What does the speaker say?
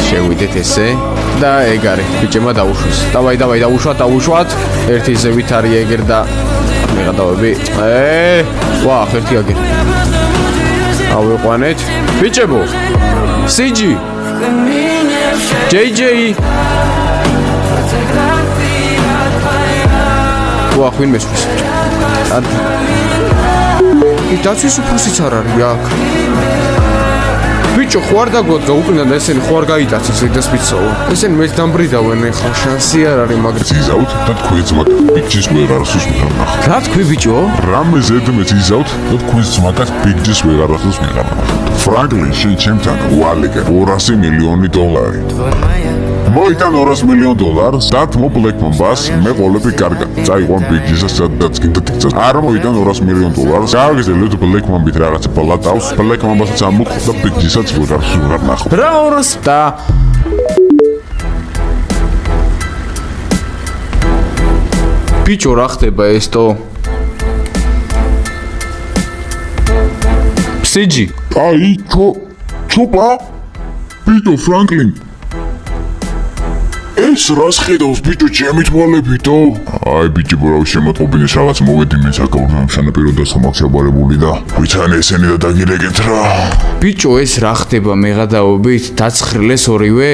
შევიდეთ ესე და ეგ არის ბიჭებმა დაუშვეს. დავაი დაუშვათ. ერთი ზევით არის ეგერ და მეღადავები. ვახ, ერთი აგერ. ავიყვანეთ. ბიჭებო. სიჯი. JJ. ვახ, ვინ მესვრის? დაცვის უფროსიც არ არის აქ. ბიჭო, ხო არ დაგვადგა უკნიდან და ესენი ხო არ გაიტაცეს ეს ვიცოო. ესენი მეც დამბრიდავენ ახლა შანსი არ არის მაგრამ იზავთ და თქვენ ძმაკ ბიჭის ვეღარასოს მიყავ. რა თქვი ბიჭო? რამე ზედმეც იზავთ და თქვენ ძმაკას ბიჭის ვეღარასოს მიყავ. ფრანკლინ ჩემთან უალიგე $200 მილიონი. მოიტან $200 მილიონი და თმო ბლეკმამბას მე ყოლები კარგად. წაიყვან ბიჭისა სადაც კიდე ტიქცას. არ მოიტან $200 მილიონი. გააგზავნეთ ბლეკმამბით რაღაცა ბლატავს. ბლეკმამბასაც ამოხდა ბიჭისაც ვეღარ ნახო. რა 200 და ბიჭო რა ხდება ესტო? სიჯი. აი, ჩოპა. ბიჭო ფრანკლინ. ეს რას ხედავს ბიჭო ჩემი თვალებითო? აი ბიჭი ბრავ შემოტყობინეს რაღაც მოვედი მე საკაურნამ შანაპირო და სამახსიაბარებული და ვიცან ესენი და დაგირეკეთ რა. ბიჭო ეს რა ხდება მეღადაობით? დაცხრილეს ორივე?